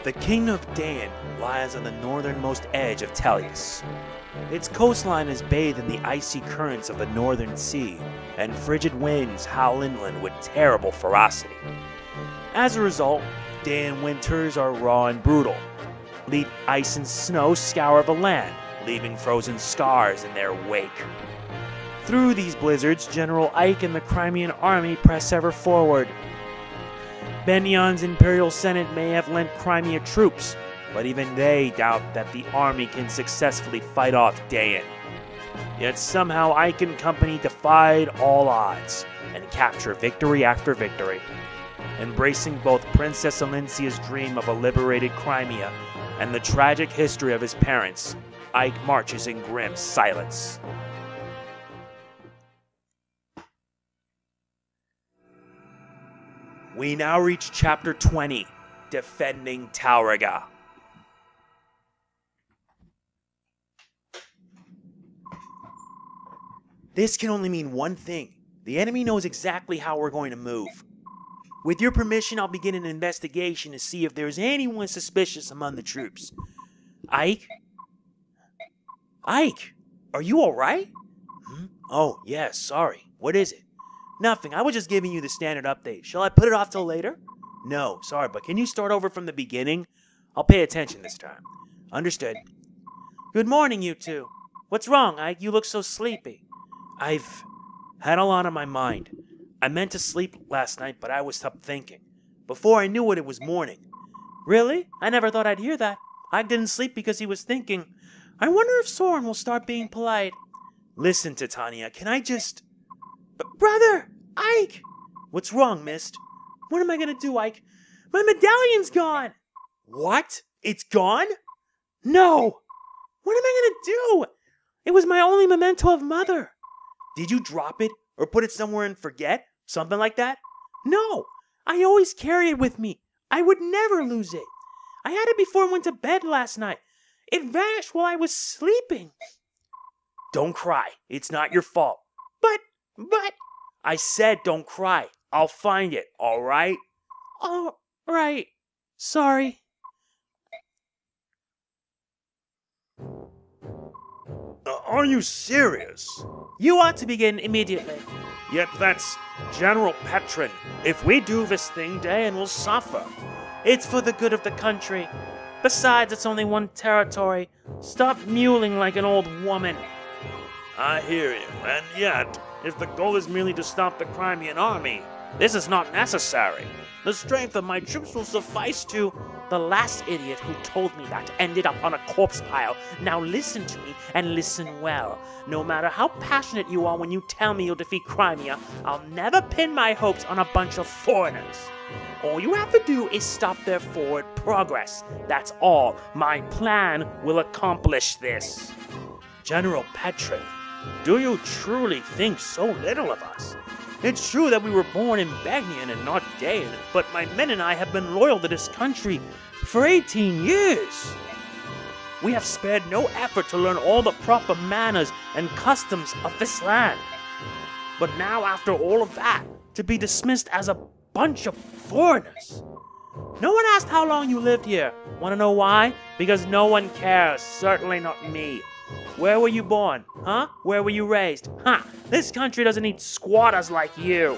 The kingdom of Dayan lies on the northernmost edge of Tellius. Its coastline is bathed in the icy currents of the northern sea, and frigid winds howl inland with terrible ferocity. As a result, Dayan winters are raw and brutal. Ice and snow scour the land, leaving frozen scars in their wake. Through these blizzards, General Ike and the Crimean army press ever forward. Benion's Imperial Senate may have lent Crimea troops, but even they doubt that the army can successfully fight off Dayan. Yet somehow Ike and company defied all odds and capture victory after victory. Embracing both Princess Alincia's dream of a liberated Crimea and the tragic history of his parents, Ike marches in grim silence. We now reach Chapter 20, Defending Talrega. This can only mean one thing. The enemy knows exactly how we're going to move. With your permission, I'll begin an investigation to see if there's anyone suspicious among the troops. Ike? Ike, are you alright? Oh, yes, sorry. What is it? Nothing, I was just giving you the standard update. Shall I put it off till later? No, sorry, but can you start over from the beginning? I'll pay attention this time. Understood. Good morning, you two. What's wrong, Ike? You look so sleepy. I've had a lot on my mind. I meant to sleep last night, but I was up thinking. Before I knew it was morning. Really? I never thought I'd hear that. Ike didn't sleep because he was thinking. I wonder if Soren will start being polite. Listen, Titania, can I just... Brother! Ike! What's wrong, Mist? What am I gonna do, Ike? My medallion's gone! What? It's gone? No! What am I gonna do? It was my only memento of Mother. Did you drop it? Or put it somewhere and forget? Something like that? No! I always carry it with me. I would never lose it. I had it before I went to bed last night. It vanished while I was sleeping. Don't cry. It's not your fault. But... I said don't cry. I'll find it, alright? Alright. Sorry. Are you serious? You ought to begin immediately. Yet that's General Petrin. If we do this thing, Dayan will suffer. It's for the good of the country. Besides, it's only one territory. Stop mewling like an old woman. I hear you, and yet, if the goal is merely to stop the Crimean army, this is not necessary. The strength of my troops will suffice to... The last idiot who told me that ended up on a corpse pile. Now listen to me, and listen well. No matter how passionate you are when you tell me you'll defeat Crimea, I'll never pin my hopes on a bunch of foreigners. All you have to do is stop their forward progress. That's all. My plan will accomplish this. General Petrin, do you truly think so little of us? It's true that we were born in Bagnian and not Dayan, but my men and I have been loyal to this country for 18 years. We have spared no effort to learn all the proper manners and customs of this land. But now, after all of that, to be dismissed as a bunch of foreigners. No one asked how long you lived here. Want to know why? Because no one cares, certainly not me. Where were you born? Huh? Where were you raised? This country doesn't need squatters like you.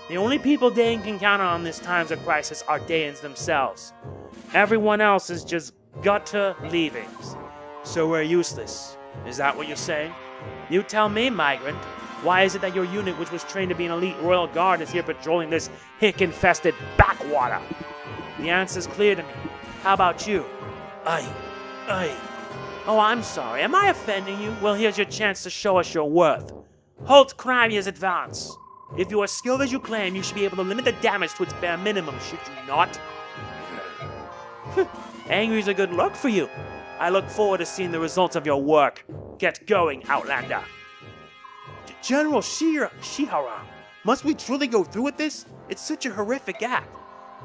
The only people Dayan can count on in these times of crisis are Dayans themselves. Everyone else is just gutter leavings. So we're useless. Is that what you're saying? You tell me, migrant. Why is it that your unit, which was trained to be an elite royal guard, is here patrolling this hick-infested backwater? The answer's clear to me. How about you? Oh, I'm sorry. Am I offending you? Well, here's your chance to show us your worth. Halt Crimea's advance. If you are skilled as you claim, you should be able to limit the damage to its bare minimum, should you not? Angry's a good look for you. I look forward to seeing the results of your work. Get going, Outlander. General Shiharam, must we truly go through with this? It's such a horrific act.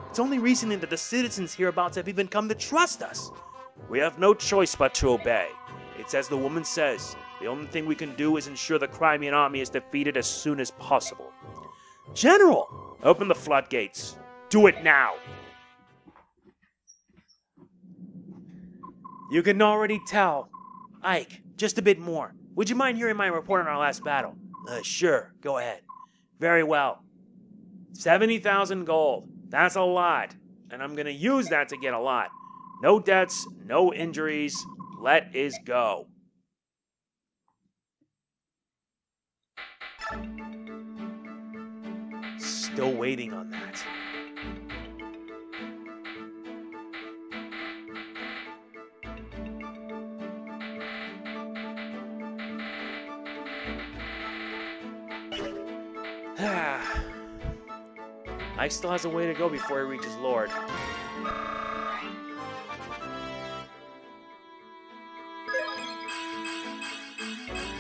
It's only recently that the citizens hereabouts have even come to trust us. We have no choice but to obey. It's as the woman says, the only thing we can do is ensure the Crimean army is defeated as soon as possible. General, open the floodgates. Do it now. You can already tell. Ike, just a bit more. Would you mind hearing my report on our last battle? Sure, go ahead. Very well. 70,000 gold. That's a lot. And I'm gonna use that to get a lot. No deaths, no injuries. Let us go. Still waiting on that. Ike still has a way to go before he reaches Lord.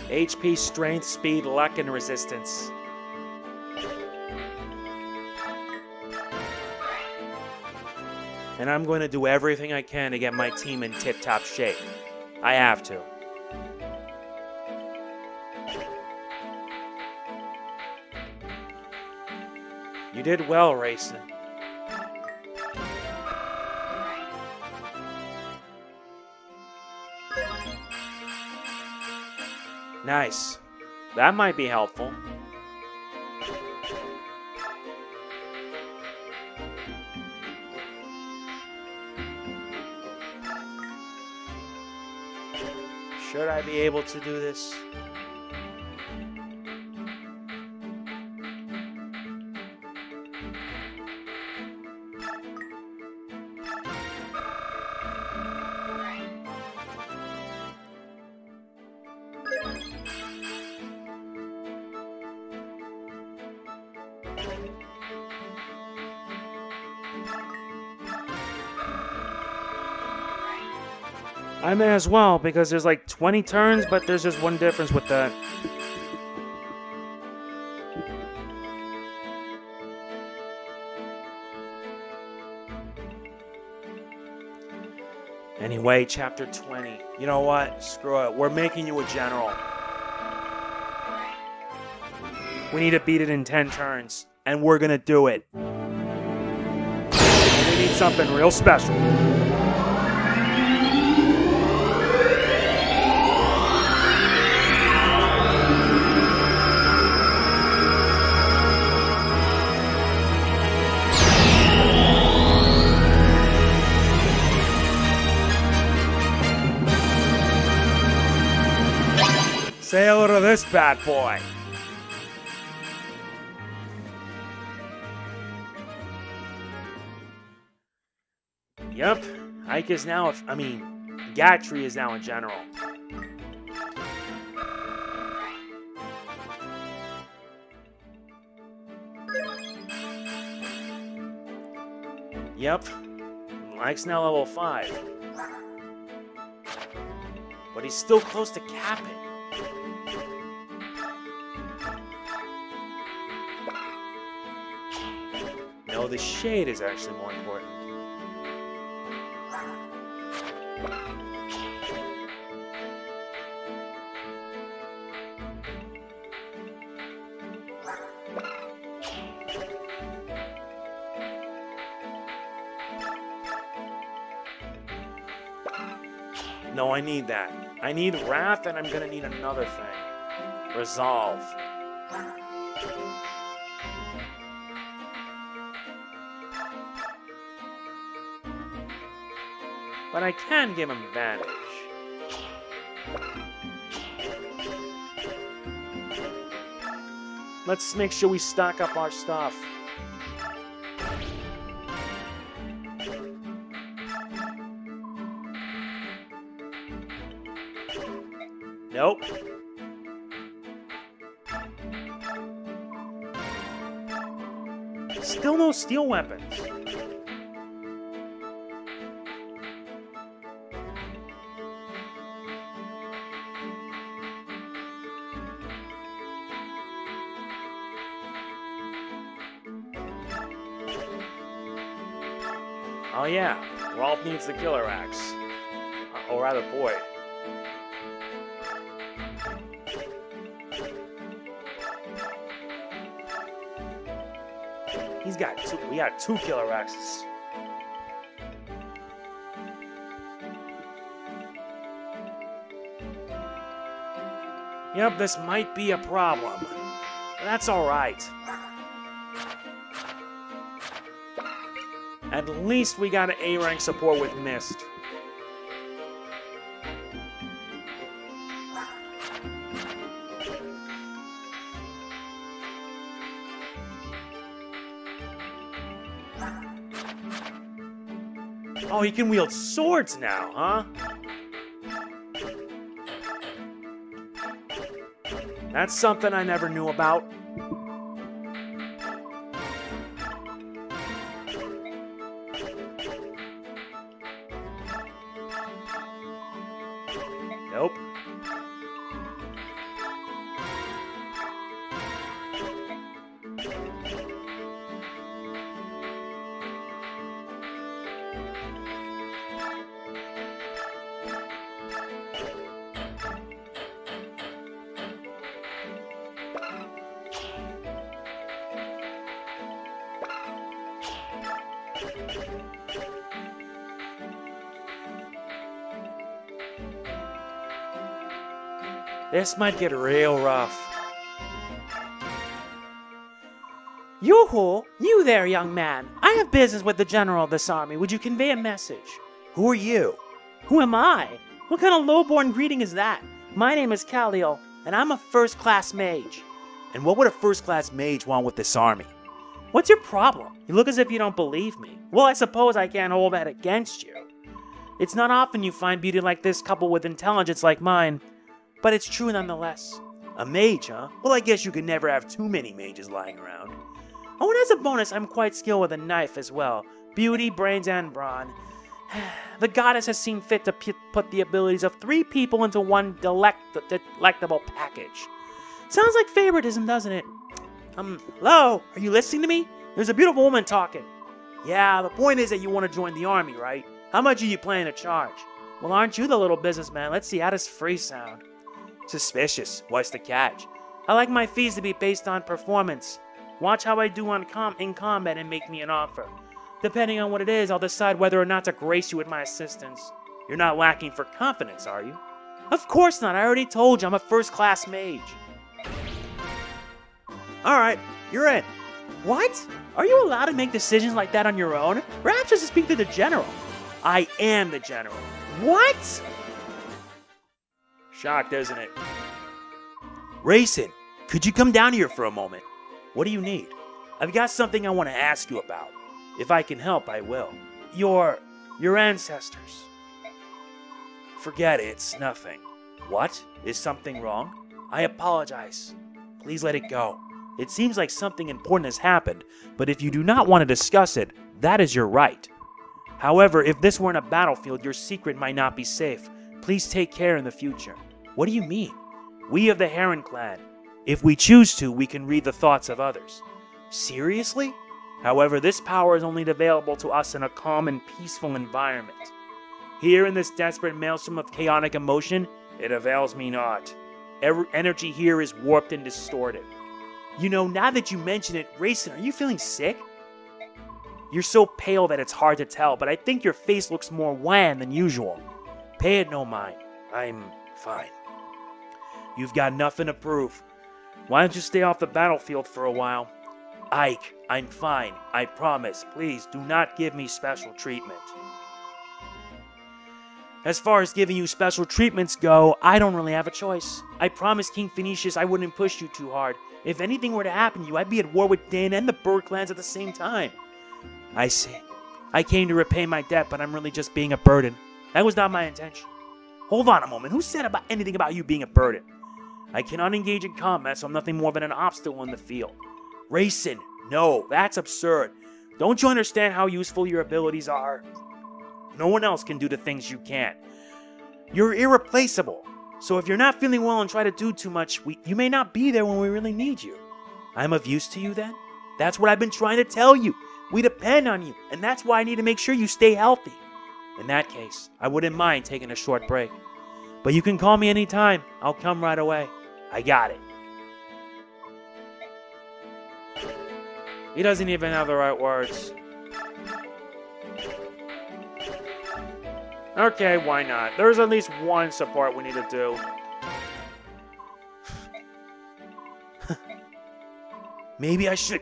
HP, strength, speed, luck, and resistance. And I'm going to do everything I can to get my team in tip-top shape. I have to. You did well, Racing. Nice. That might be helpful. Should I be able to do this? I may as well, because there's like 20 turns, but there's just one difference with that. Anyway, chapter 20. You know what? Screw it. We're making you a general. We need to beat it in 10 turns, and we're gonna do it. And we need something real special. Say hello to this bad boy. Yep, Ike is now, Gatry is now a general. Yep, Ike's now level 5. But he's still close to capping. No, the shade is actually more important. No, I need that. I need Wrath, and I'm gonna need another thing. Resolve. But I can give him advantage. Let's make sure we stock up our stuff. Nope. Still no steel weapons. Oh yeah, Rolf needs the killer axe. Or rather, boy. He's got two. We got 2 killer axes. Yep, this might be a problem. That's alright. At least we got an A-rank support with Mist. Oh, he can wield swords now, huh? That's something I never knew about. Nope. This might get real rough. Yoo-hoo! You there, young man. I have business with the general of this army. Would you convey a message? Who are you? Who am I? What kind of low-born greeting is that? My name is Kaliel, and I'm a first-class mage. And what would a first-class mage want with this army? What's your problem? You look as if you don't believe me. Well, I suppose I can't hold that against you. It's not often you find beauty like this coupled with intelligence like mine, but it's true nonetheless. A mage, huh? Well, I guess you could never have too many mages lying around. Oh, and as a bonus, I'm quite skilled with a knife as well. Beauty, brains, and brawn. The goddess has seen fit to put the abilities of 3 people into one delectable package. Sounds like favoritism, doesn't it? Hello? Are you listening to me? There's a beautiful woman talking. Yeah, the point is that you want to join the army, right? How much are you planning to charge? Well, aren't you the little businessman? Let's see, how does free sound? Suspicious. What's the catch? I like my fees to be based on performance. Watch how I do in combat and make me an offer. Depending on what it is, I'll decide whether or not to grace you with my assistance. You're not lacking for confidence, are you? Of course not. I already told you I'm a first-class mage. Alright, you're in. What? Are you allowed to make decisions like that on your own? Perhaps just speak to the general. I am the general. What? Shocked, isn't it? Racing, could you come down here for a moment? What do you need? I've got something I want to ask you about. If I can help, I will. Your ancestors. Forget it, it's nothing. What? Is something wrong? I apologize. Please let it go. It seems like something important has happened, but if you do not want to discuss it, that is your right. However, if this were in a battlefield, your secret might not be safe. Please take care in the future. What do you mean? We of the Heron clan. If we choose to, we can read the thoughts of others. Seriously? However, this power is only available to us in a calm and peaceful environment. Here in this desperate maelstrom of chaotic emotion, it avails me not. Energy here is warped and distorted. You know, now that you mention it, Racing, are you feeling sick? You're so pale that it's hard to tell, but I think your face looks more wan than usual. Pay it no mind. I'm fine. You've got nothing to prove. Why don't you stay off the battlefield for a while? Ike, I'm fine. I promise. Please, do not give me special treatment. As far as giving you special treatments go, I don't really have a choice. I promised King Phoenicius I wouldn't push you too hard. If anything were to happen to you, I'd be at war with Dana and the Bird clans at the same time. I see. I came to repay my debt, but I'm really just being a burden. That was not my intention. Hold on a moment. Who said anything about you being a burden? I cannot engage in combat, so I'm nothing more than an obstacle in the field. Racing, no, that's absurd. Don't you understand how useful your abilities are? No one else can do the things you can. You're irreplaceable. So if you're not feeling well and try to do too much, you may not be there when we really need you. I'm of use to you then? That's what I've been trying to tell you. We depend on you, and that's why I need to make sure you stay healthy. In that case, I wouldn't mind taking a short break. But you can call me anytime. I'll come right away. I got it. He doesn't even have the right words. Okay, why not? There's at least one support we need to do. Maybe I should...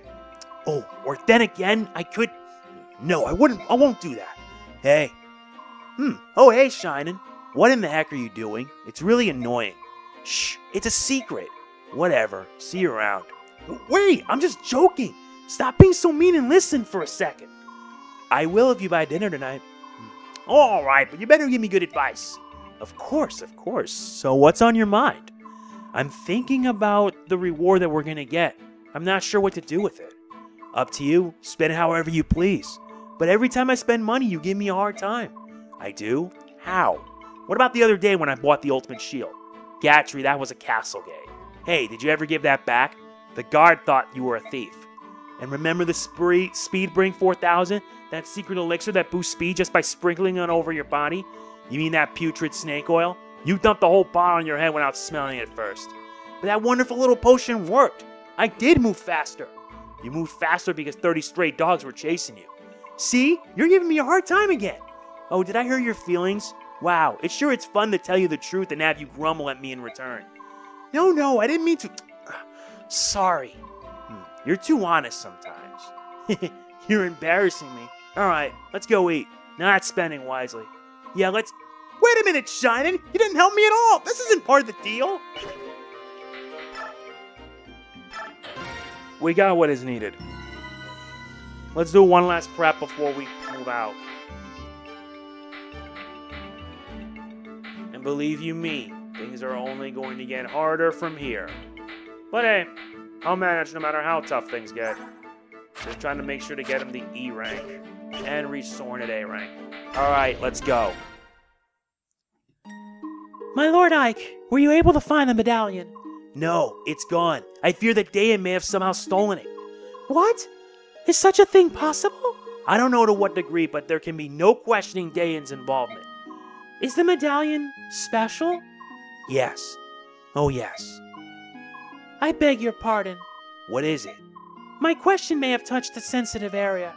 Oh, or then again, I could... No, I won't do that. Hey. Oh, hey, Shining. What in the heck are you doing? It's really annoying. Shh, it's a secret. Whatever, see you around. Wait, I'm just joking. Stop being so mean and listen for a second. I will if you buy dinner tonight. All right, but you better give me good advice. Of course, of course. So what's on your mind? I'm thinking about the reward that we're going to get. I'm not sure what to do with it. Up to you. Spend it however you please. But every time I spend money, you give me a hard time. I do? How? What about the other day when I bought the ultimate shield? Gatry, that was a castle game. Hey, did you ever give that back? The guard thought you were a thief. And remember the Speed Bring 4000? That secret elixir that boosts speed just by sprinkling it over your body? You mean that putrid snake oil? You dumped the whole bottle on your head without smelling it first. But that wonderful little potion worked. I did move faster. You moved faster because 30 stray dogs were chasing you. See? You're giving me a hard time again. Oh, did I hurt your feelings? Wow, it's fun to tell you the truth and have you grumble at me in return. No, I didn't mean to... Sorry. You're too honest sometimes. You're embarrassing me. Alright, let's go eat. Not spending wisely. Yeah, let's... Wait a minute, Shining! You didn't help me at all! This isn't part of the deal! We got what is needed. Let's do one last prep before we move out. And believe you me, things are only going to get harder from here. But hey, I'll manage no matter how tough things get. Just trying to make sure to get him the E rank. And reach Soren at A rank. Alright, let's go. My Lord Ike, were you able to find the medallion? No, it's gone. I fear that Dayan may have somehow stolen it. What? Is such a thing possible? I don't know to what degree, but there can be no questioning Dayan's involvement. Is the medallion special? Yes. Oh, yes. I beg your pardon. What is it? My question may have touched a sensitive area.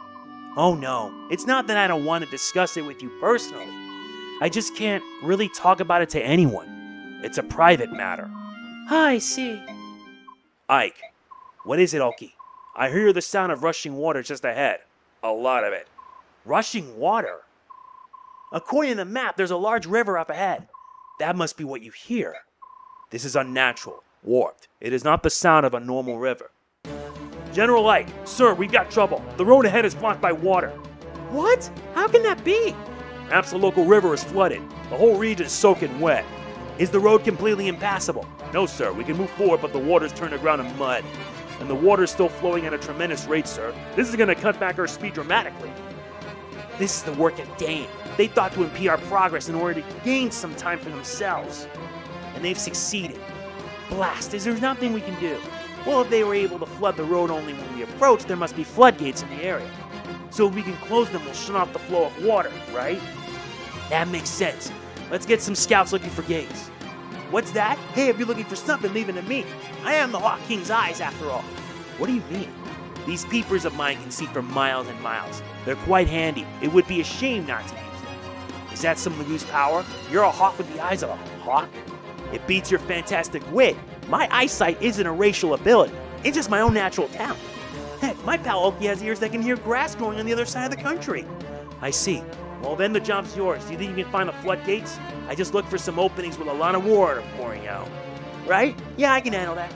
Oh no, it's not that I don't want to discuss it with you personally. I just can't really talk about it to anyone. It's a private matter. I see. Ike, what is it, Oki? I hear the sound of rushing water just ahead. A lot of it. Rushing water? According to the map, there's a large river up ahead. That must be what you hear. This is unnatural, warped. It is not the sound of a normal river. General Ike, sir, we've got trouble. The road ahead is blocked by water. What? How can that be? Perhaps the local river is flooded. The whole region is soaking wet. Is the road completely impassable? No, sir. We can move forward, but the water's turned to ground in mud. And the water's still flowing at a tremendous rate, sir. This is going to cut back our speed dramatically. This is the work of Dane. They thought to impede our progress in order to gain some time for themselves. And they've succeeded. Blast, is there nothing we can do? Well, if they were able to flood the road only when we approach, there must be floodgates in the area. So if we can close them, we'll shut off the flow of water, right? That makes sense. Let's get some scouts looking for gates. What's that? Hey, if you're looking for something, leave it to me. I am the Hawk King's eyes, after all. What do you mean? These peepers of mine can see for miles and miles. They're quite handy. It would be a shame not to use them. Is that some Lagoose power? You're a hawk with the eyes of a hawk? It beats your fantastic wit. My eyesight isn't a racial ability. It's just my own natural talent. Heck, my pal Oki has ears that can hear grass growing on the other side of the country. I see. Well, then the job's yours. Do you think you can find the floodgates? I just look for some openings with a lot of water pouring out. Right? Yeah, I can handle that.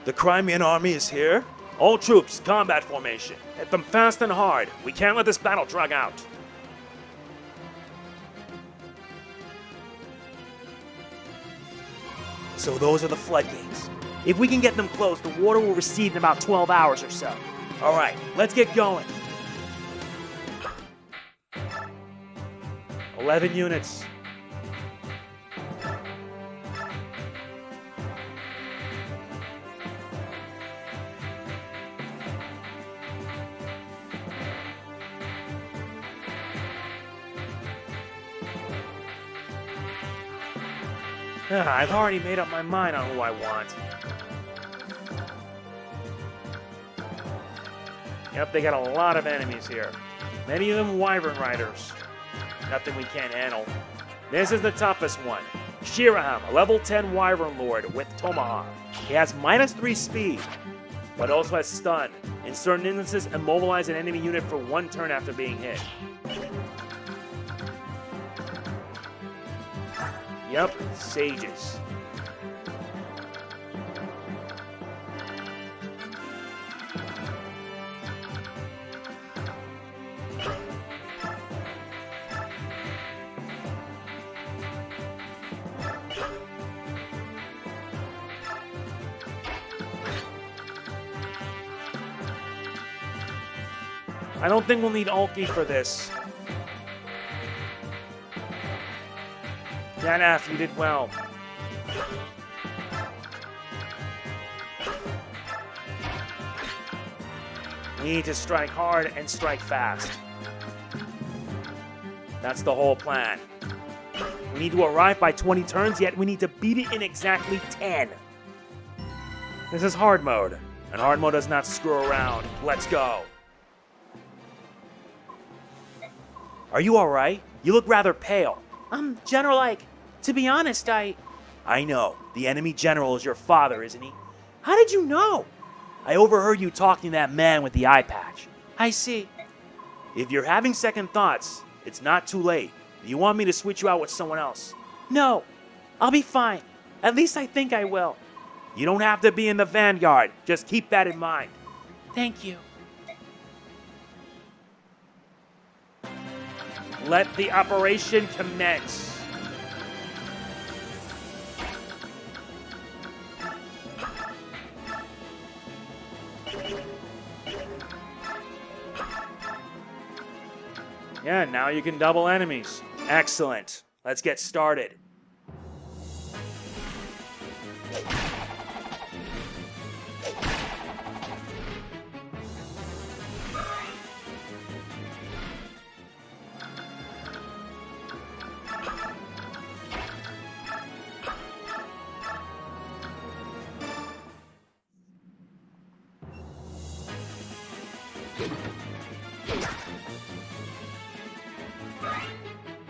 The Crimean army is here. All troops, combat formation. Hit them fast and hard. We can't let this battle drag out. So those are the floodgates. If we can get them closed, the water will recede in about 12 hours or so. All right, let's get going. 11 units. I've already made up my mind on who I want. Yep, they got a lot of enemies here. Many of them wyvern riders. Nothing we can't handle. This is the toughest one. Shiharam, a level 10 wyvern lord with Tomahawk. He has -3 speed, but also has stun. In certain instances, immobilize an enemy unit for 1 turn after being hit. Yep, sages. I don't think we'll need Ulki for this. Janaf, you did well. We need to strike hard and strike fast. That's the whole plan. We need to arrive by 20 turns, yet we need to beat it in exactly 10. This is hard mode, and hard mode does not screw around. Let's go. Are you alright? You look rather pale. General, to be honest, I know. The enemy general is your father, isn't he? How did you know? I overheard you talking to that man with the eye patch. I see. If you're having second thoughts, it's not too late. Do you want me to switch you out with someone else? No. I'll be fine. At least I think I will. You don't have to be in the vanguard. Just keep that in mind. Thank you. Let the operation commence. Yeah, now you can double enemies. Excellent. Let's get started.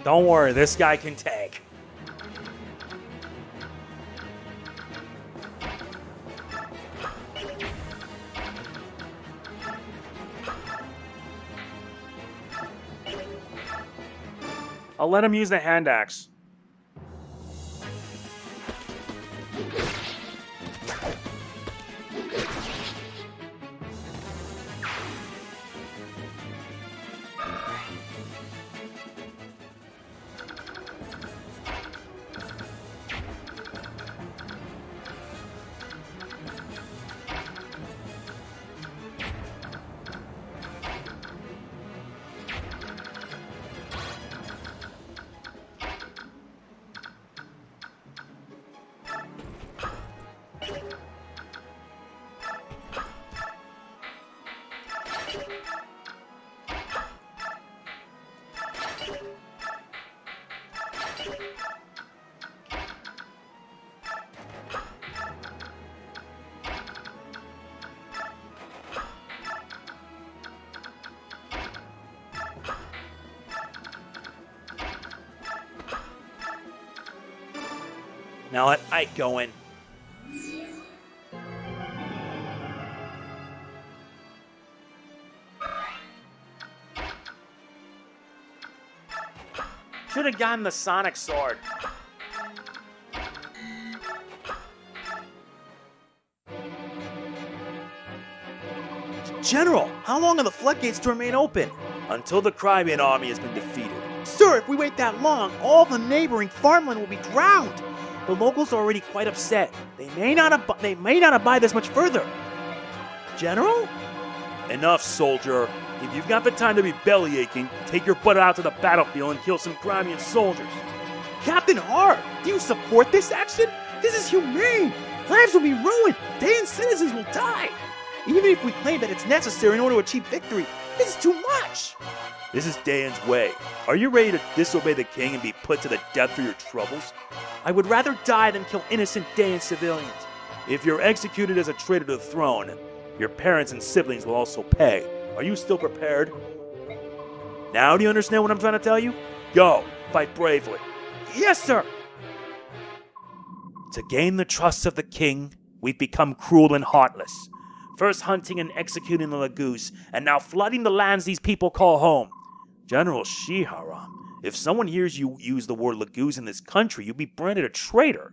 Don't worry, this guy can tank. I'll let him use the hand axe. Now let Ike go in. Should have gotten the Sonic Sword. General, how long are the floodgates to remain open? Until the Cryban army has been defeated. Sir, if we wait that long, all the neighboring farmland will be drowned. The locals are already quite upset. They may not abide this much further. General? Enough, soldier. If you've got the time to be belly aching, take your butt out to the battlefield and kill some Crimean soldiers. Captain Hart, do you support this action? This is humane. Lives will be ruined. Daean citizens will die. Even if we claim that it's necessary in order to achieve victory, this is too much. This is Daean's way. Are you ready to disobey the king and be put to the death for your troubles? I would rather die than kill innocent Daean civilians. If you're executed as a traitor to the throne, your parents and siblings will also pay. Are you still prepared? Now do you understand what I'm trying to tell you? Go, fight bravely. Yes, sir! To gain the trust of the king, we've become cruel and heartless. First hunting and executing the Lagoose, and now flooding the lands these people call home. General Shiharam, if someone hears you use the word Lagoose in this country, you'll be branded a traitor.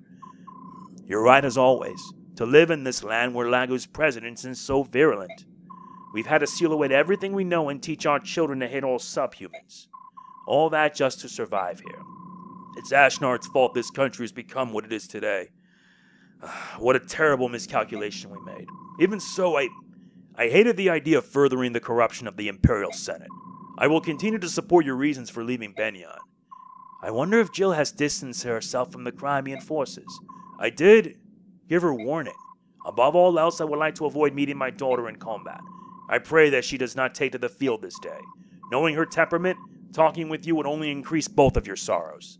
You're right as always. To live in this land where Lago's presence is so virulent. We've had to seal away everything we know and teach our children to hate all subhumans. All that just to survive here. It's Ashnard's fault this country has become what it is today. What a terrible miscalculation we made. Even so, I hated the idea of furthering the corruption of the Imperial Senate. I will continue to support your reasons for leaving Benyon. I wonder if Jill has distanced herself from the Crimean forces. I did give her warning. Above all else, I would like to avoid meeting my daughter in combat. I pray that she does not take to the field this day. Knowing her temperament, talking with you would only increase both of your sorrows.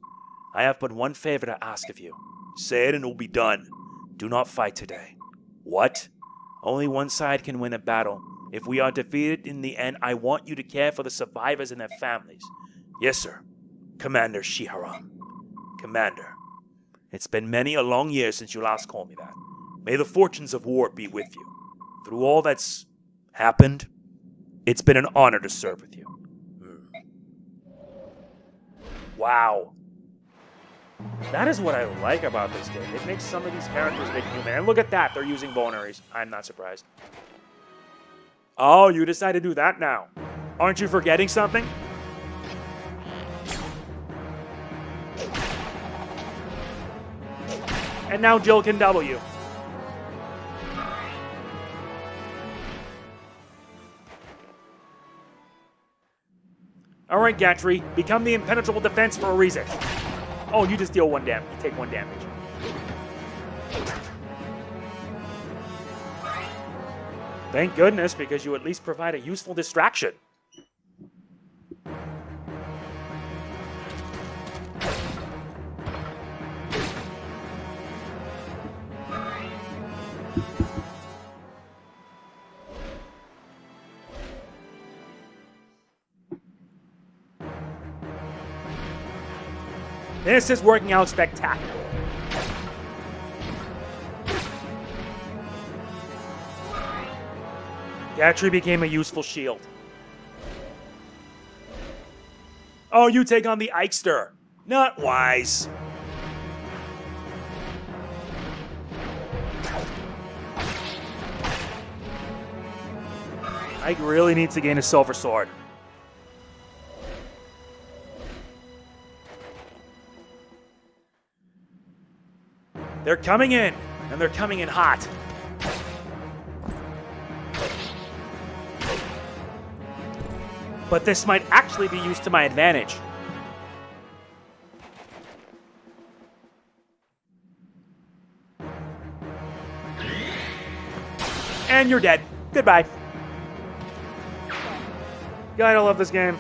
I have but one favor to ask of you. Say it and it will be done. Do not fight today. What? Only one side can win a battle. If we are defeated in the end, I want you to care for the survivors and their families. Yes, sir. Commander Shiharam. Commander. It's been many a long year since you last called me that. May the fortunes of war be with you. Through all that's happened, it's been an honor to serve with you. Wow. That is what I like about this game. It makes some of these characters a bit human. And look at that, they're using bonaries. I'm not surprised. Oh, you decide to do that now. Aren't you forgetting something? And now Jill can double you. Alright, Gatry, become the impenetrable defense for a reason. Oh, you just deal one damage. You take one damage. Thank goodness, because you at least provide a useful distraction. This is working out spectacular. Gatry became a useful shield. Oh, you take on the Eichster. Not wise. Ike really needs to gain a silver sword. They're coming in, and they're coming in hot. But this might actually be used to my advantage. And you're dead. Goodbye. God, I love this game.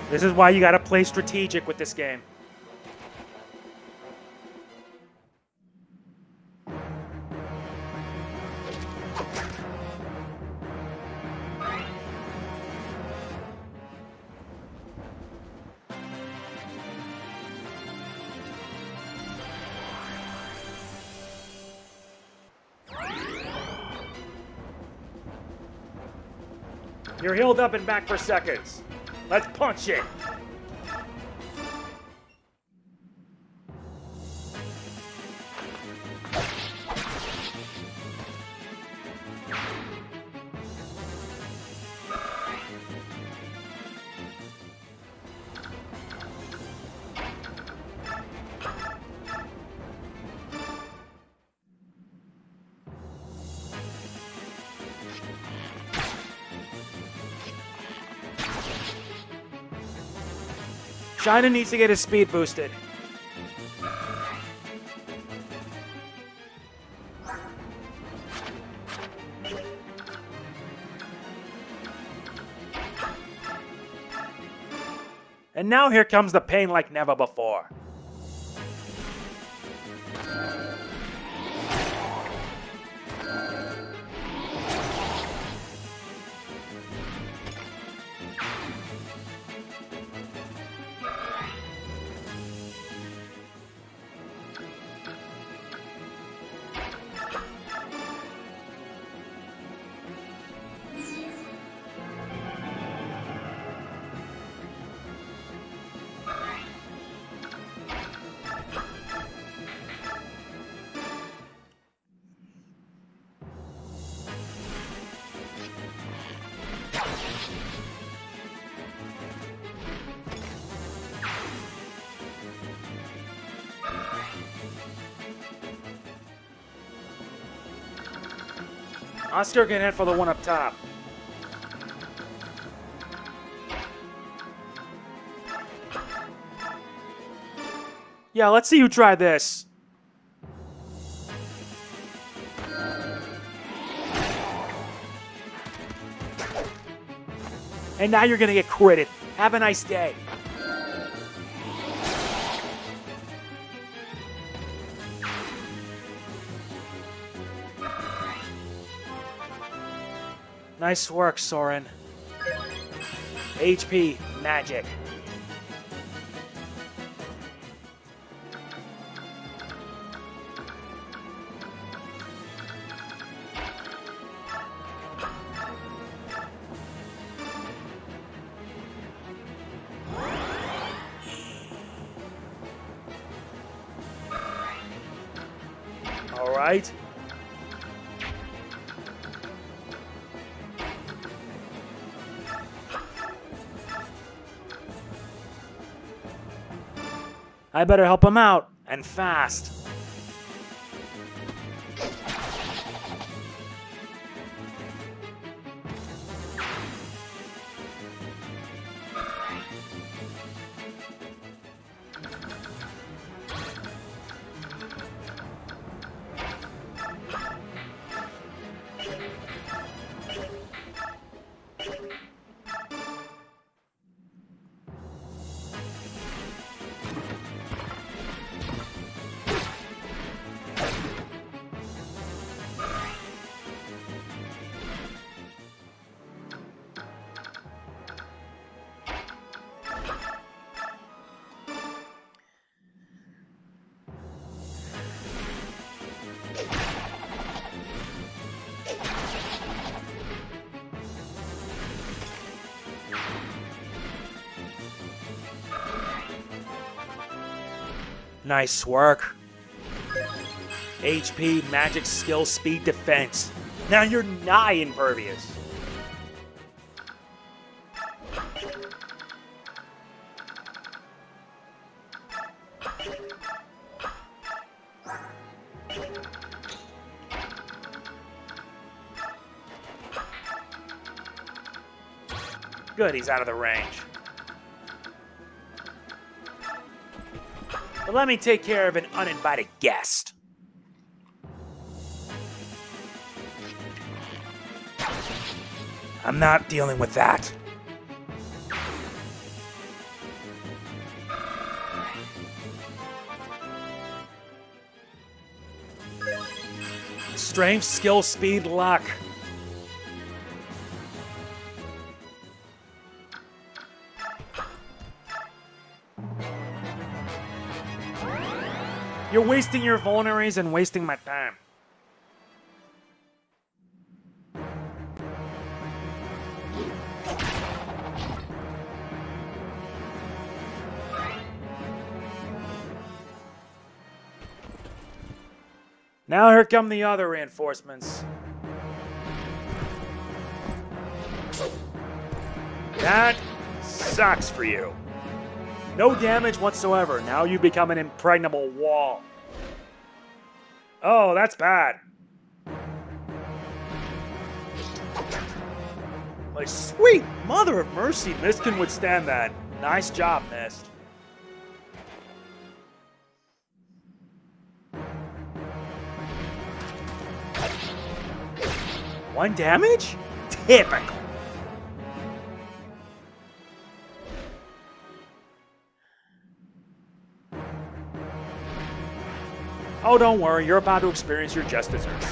This is why you gotta play strategic with this game. You're healed up and back for seconds. Let's punch it! China needs to get his speed boosted. And now here comes the pain like never before. Oscar can head for the one up top. Yeah, let's see you try this. And now you're gonna get critted. Have a nice day. Nice work, Soren. HP, magic. All right. I better help him out, and fast. Nice work. HP, magic, skill, speed, defense. Now you're nigh impervious. Good, he's out of the range. But let me take care of an uninvited guest. I'm not dealing with that. Strength, skill, speed, luck. You're wasting your vulneraries and wasting my time. Now here come the other reinforcements. That sucks for you. No damage whatsoever. Now you become an impregnable wall. Oh, that's bad. My sweet mother of mercy, Mist can withstand that. Nice job, Mist. One damage? Typical. Oh, don't worry, you're about to experience your just desserts.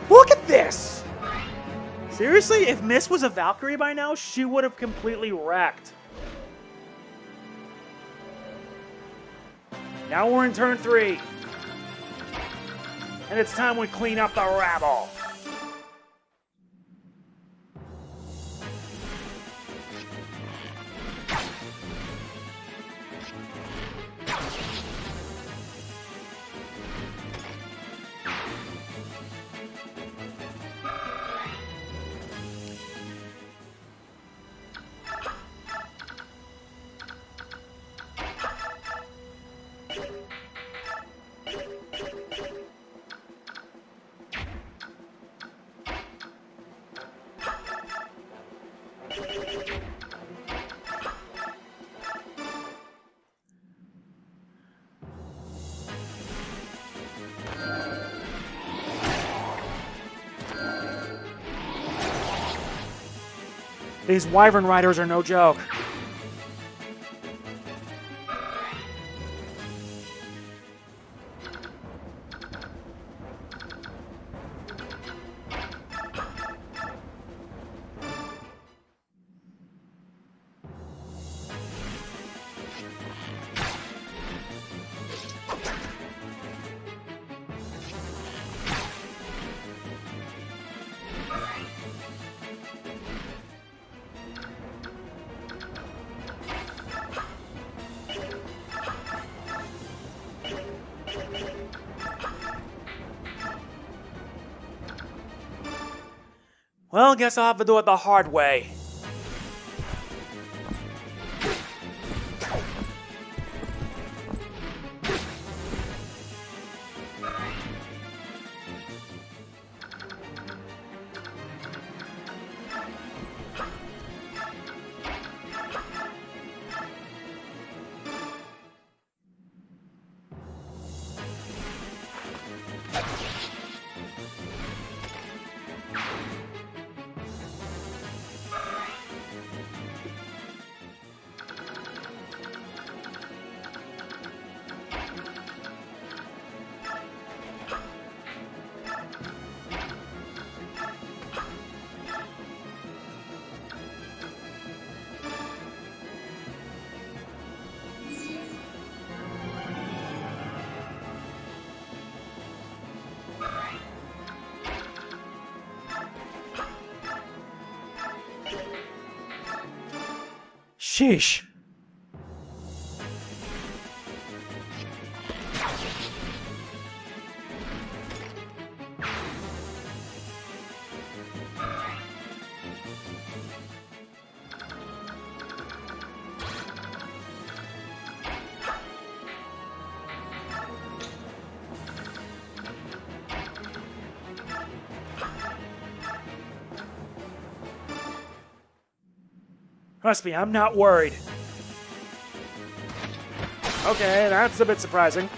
Look at this! Seriously, if Miss was a Valkyrie by now, she would have completely wrecked. Now we're in turn 3. And it's time we clean up the rabble. These Wyvern Riders are no joke. Well, guess I'll have to do it the hard way. Sheesh. Trust me, I'm not worried. Okay, that's a bit surprising.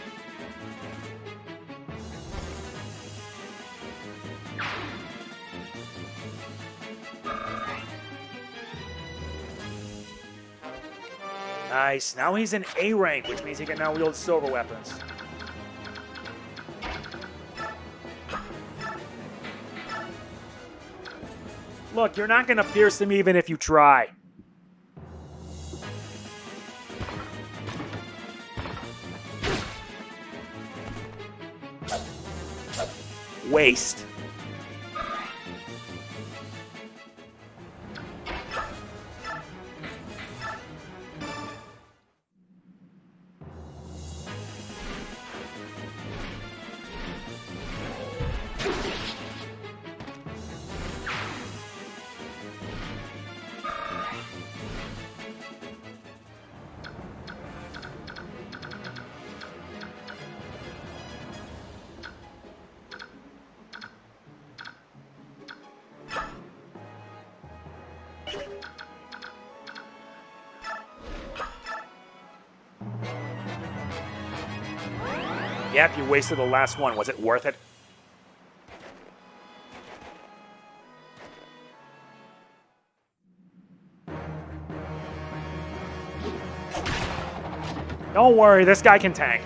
Nice. Now he's in A rank, which means he can now wield silver weapons. Look, you're not going to pierce him even if you try. Waste. Yep, you wasted the last one. Was it worth it? Don't worry, this guy can tank.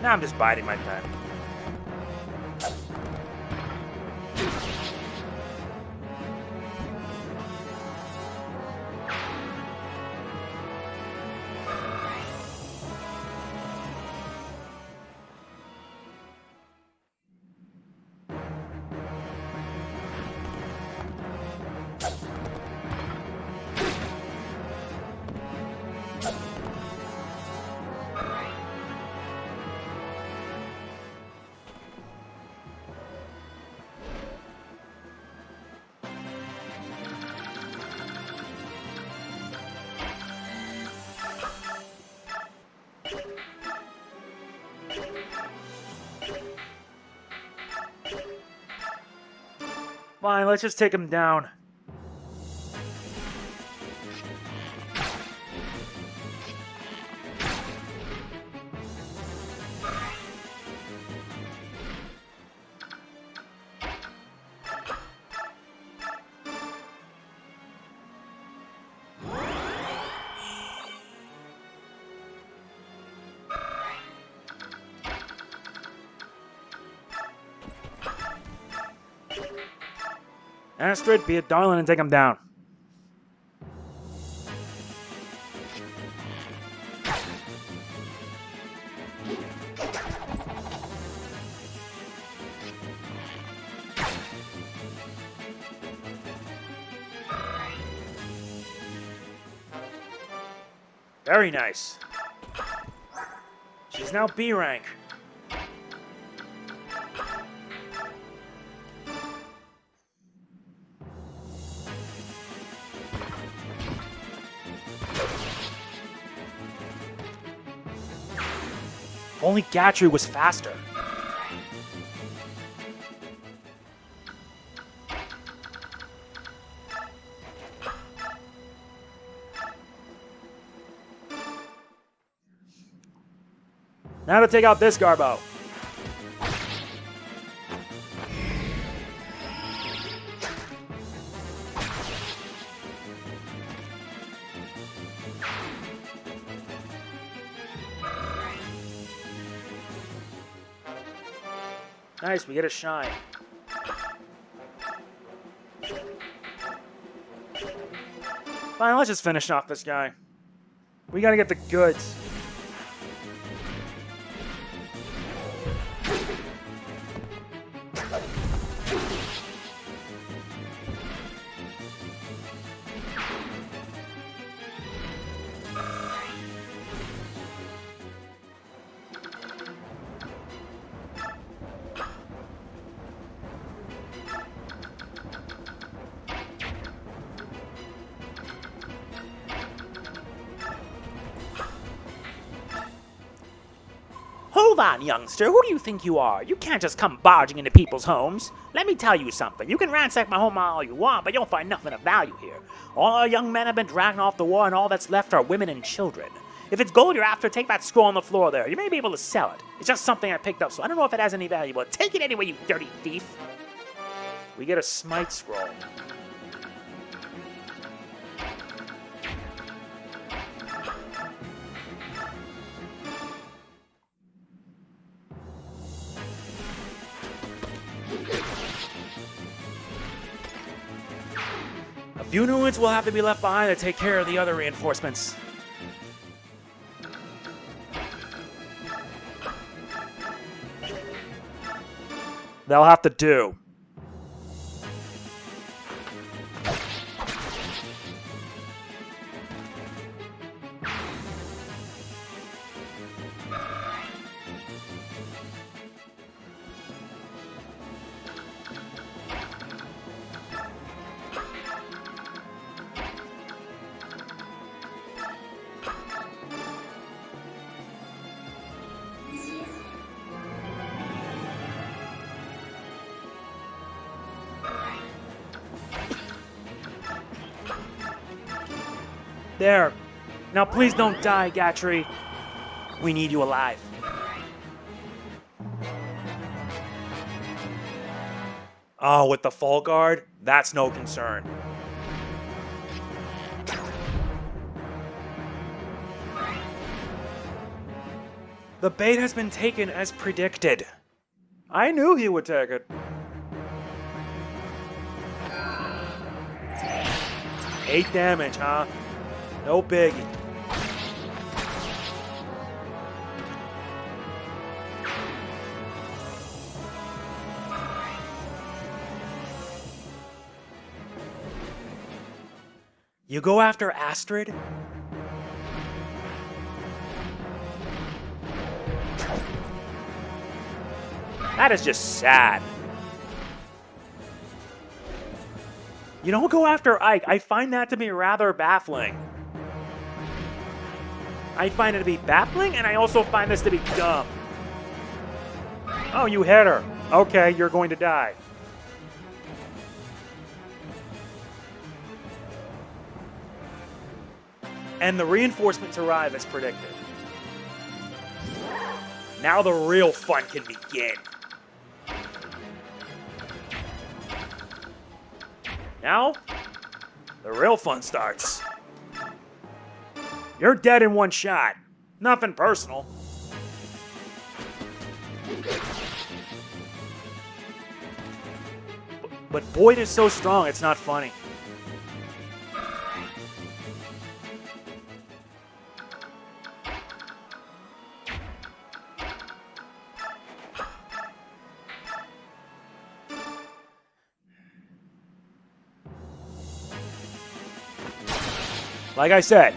Now I'm just biding my time. Fine, let's just take him down. Astrid, be a darling and take him down. Very nice. She's now B rank. Only Gatry was faster. Now to take out this Garbo. Nice, we get a shine. Fine, let's just finish off this guy. We gotta get the goods. Hold on, youngster. Who do you think you are? You can't just come barging into people's homes. Let me tell you something. You can ransack my home all you want, but you'll find nothing of value here. All our young men have been dragged off the war, and all that's left are women and children. If it's gold you're after, take that scroll on the floor there. You may be able to sell it. It's just something I picked up, so I don't know if it has any value, but take it anyway, you dirty thief. We get a smite scroll. A few new units will have to be left behind to take care of the other reinforcements. They'll have to do. There. Now please don't die, Gatry. We need you alive. Oh, with the full guard? That's no concern. The bait has been taken as predicted. I knew he would take it. 8 damage, huh? No biggie. You go after Astrid? That is just sad. You don't go after Ike. I find that to be rather baffling. I find it to be baffling, and I also find this to be dumb. Oh, you hit her. Okay, you're going to die. And the reinforcements arrive as predicted. Now the real fun can begin. Now, the real fun starts. You're dead in one shot. Nothing personal. But Boyd is so strong, it's not funny. Like I said,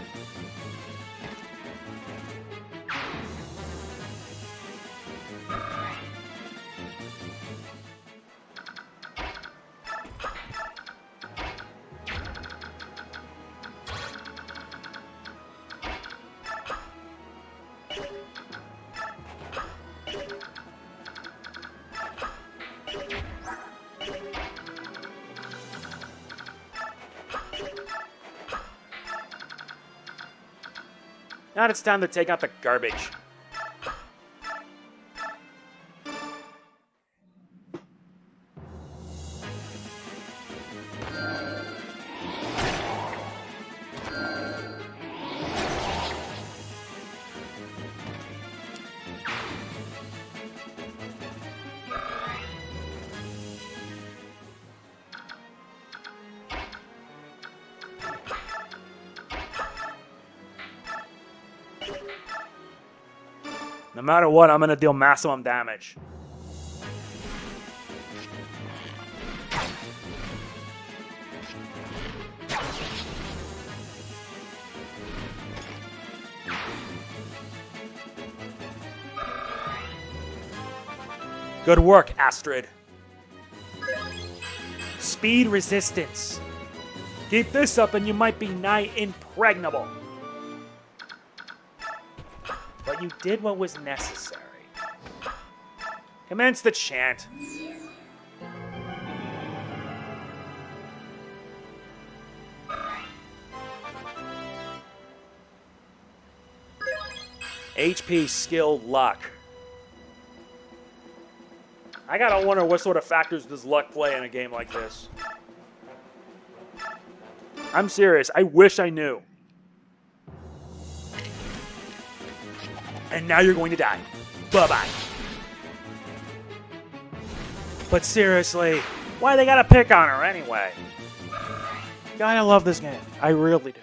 now it's time to take out the garbage. no matter what, I'm going to deal maximum damage. Good work, Astrid. Speed resistance. Keep this up and you might be nigh impregnable. But you did what was necessary. Commence the chant. HP, skill, luck. I gotta wonder what sort of factors does luck play in a game like this. I'm serious, I wish I knew. And now you're going to die. Bye-bye. But seriously, why they gotta pick on her anyway? God, I love this game. I really do.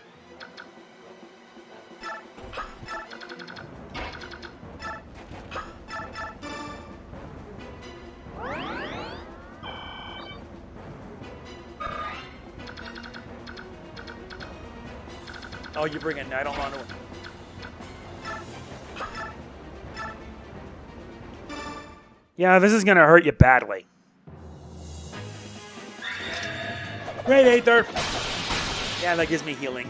Oh, you bring a knight on onto it. Yeah, this is gonna hurt you badly. Great Aether! Yeah, that gives me healing.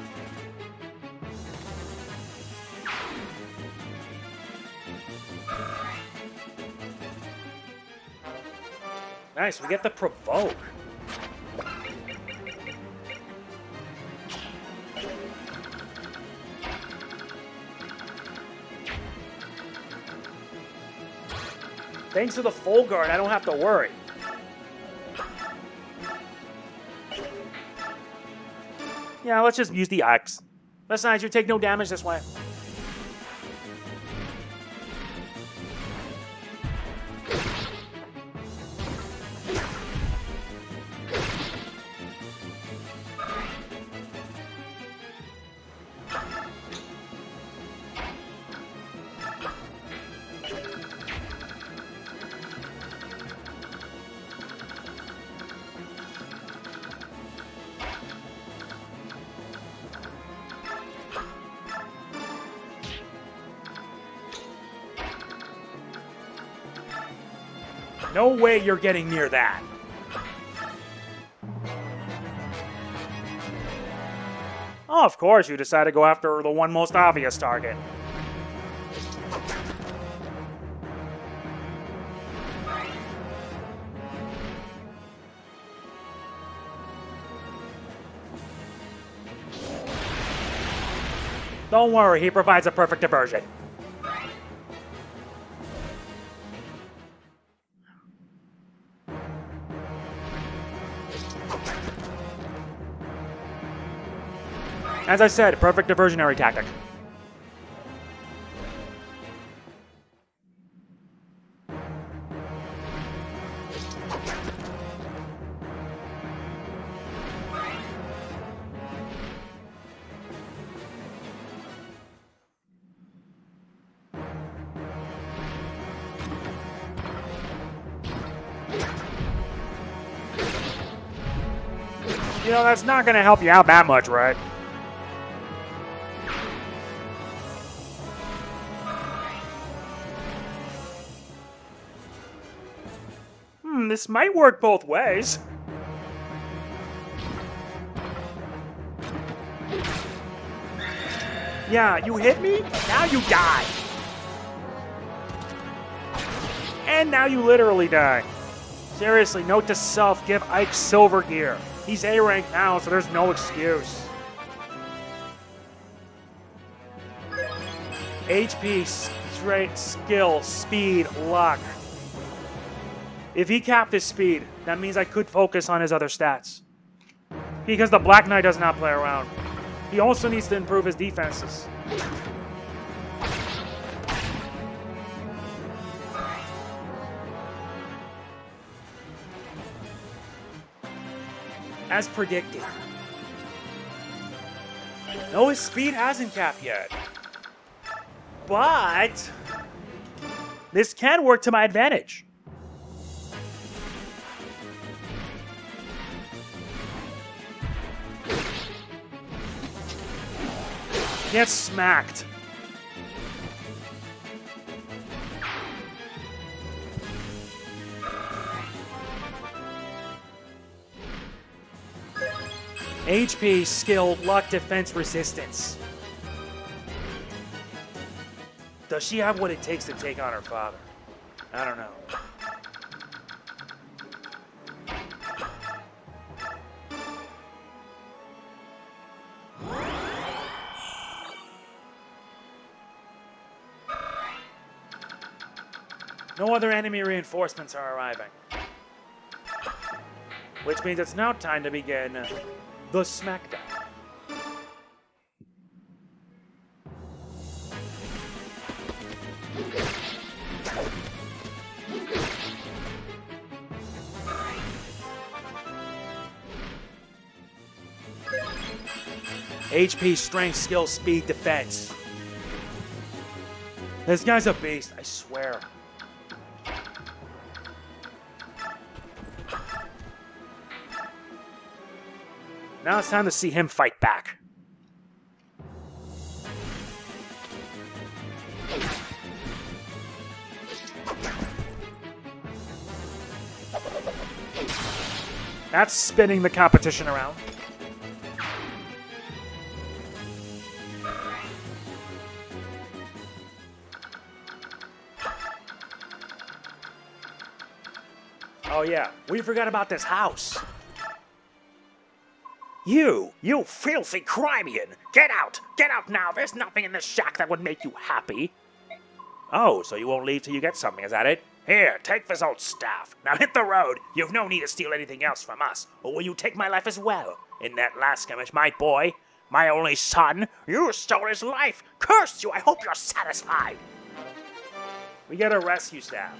Nice, we get the provoke. Thanks to the full guard, I don't have to worry. Yeah, let's just use the axe. Besides, you take no damage this way. No way you're getting near that. Oh, of course, you decide to go after the one most obvious target. Don't worry, he provides a perfect diversion. As I said, perfect diversionary tactic. You know, that's not going to help you out that much, right? This might work both ways. Yeah, you hit me, now you die. And now you literally die. Seriously, note to self, give Ike silver gear. He's A rank now, so there's no excuse. HP, straight, skill, speed, luck. If he capped his speed, that means I could focus on his other stats. Because the Black Knight does not play around. He also needs to improve his defenses. As predicted. No, his speed hasn't capped yet. But this can work to my advantage. Get smacked. HP, skill, luck, defense, resistance. Does she have what it takes to take on her father? I don't know. No other enemy reinforcements are arriving. Which means it's now time to begin the smackdown. HP, strength, skill, speed, defense. This guy's a beast, I swear. Now it's time to see him fight back. That's spinning the competition around. Oh yeah, we forgot about this house. You filthy Crimean! Get out now! There's nothing in this shack that would make you happy. Oh, so you won't leave till you get something, is that it? Here, take this old staff. Now hit the road. You've no need to steal anything else from us. Or will you take my life as well? In that last skirmish, my boy, my only son, you stole his life. Curse you, I hope you're satisfied. We get a rescue staff.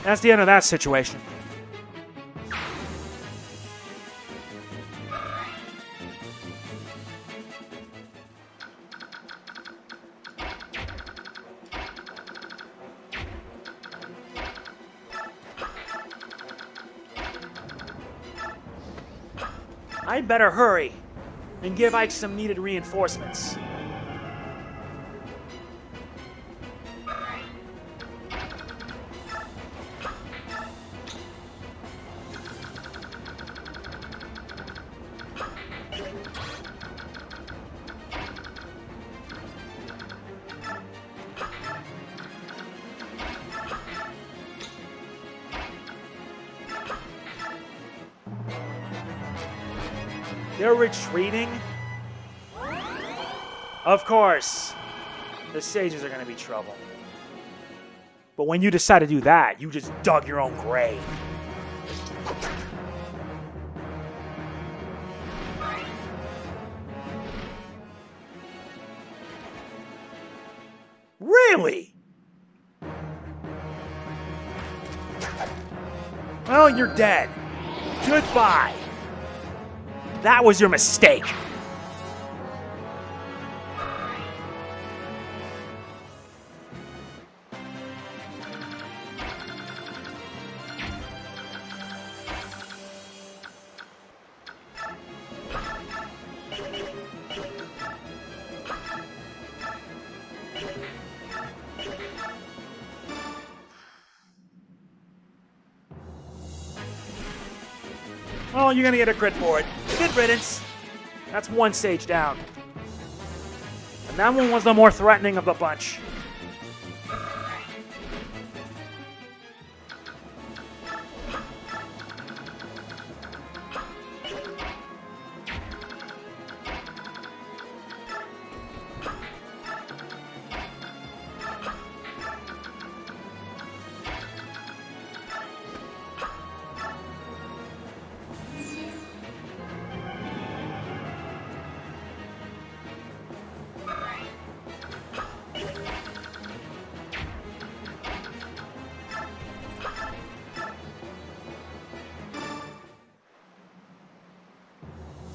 That's the end of that situation. I'd better hurry and give Ike some needed reinforcements. They're retreating? Of course. The sages are going to be trouble. But when you decide to do that, you just dug your own grave. Really? Well, you're dead. Goodbye. That was your mistake. Well, you're gonna get a crit for it. Good riddance. That's one stage down. And that one was the more threatening of the bunch.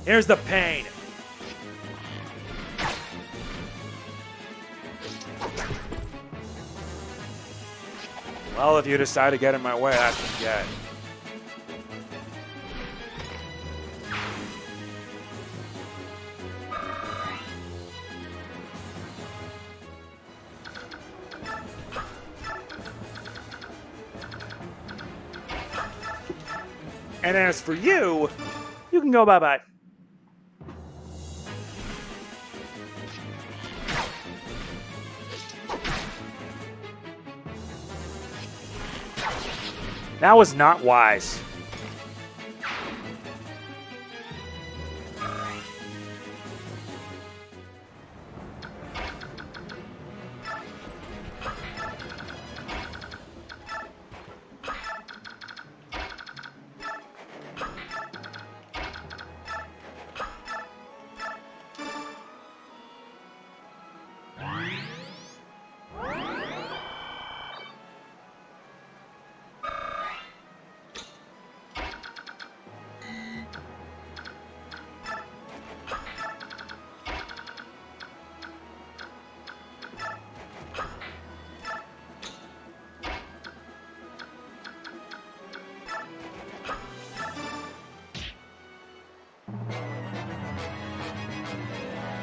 Here's the pain. Well, if you decide to get in my way, that's what you get. And as for you, you can go bye-bye. That was not wise.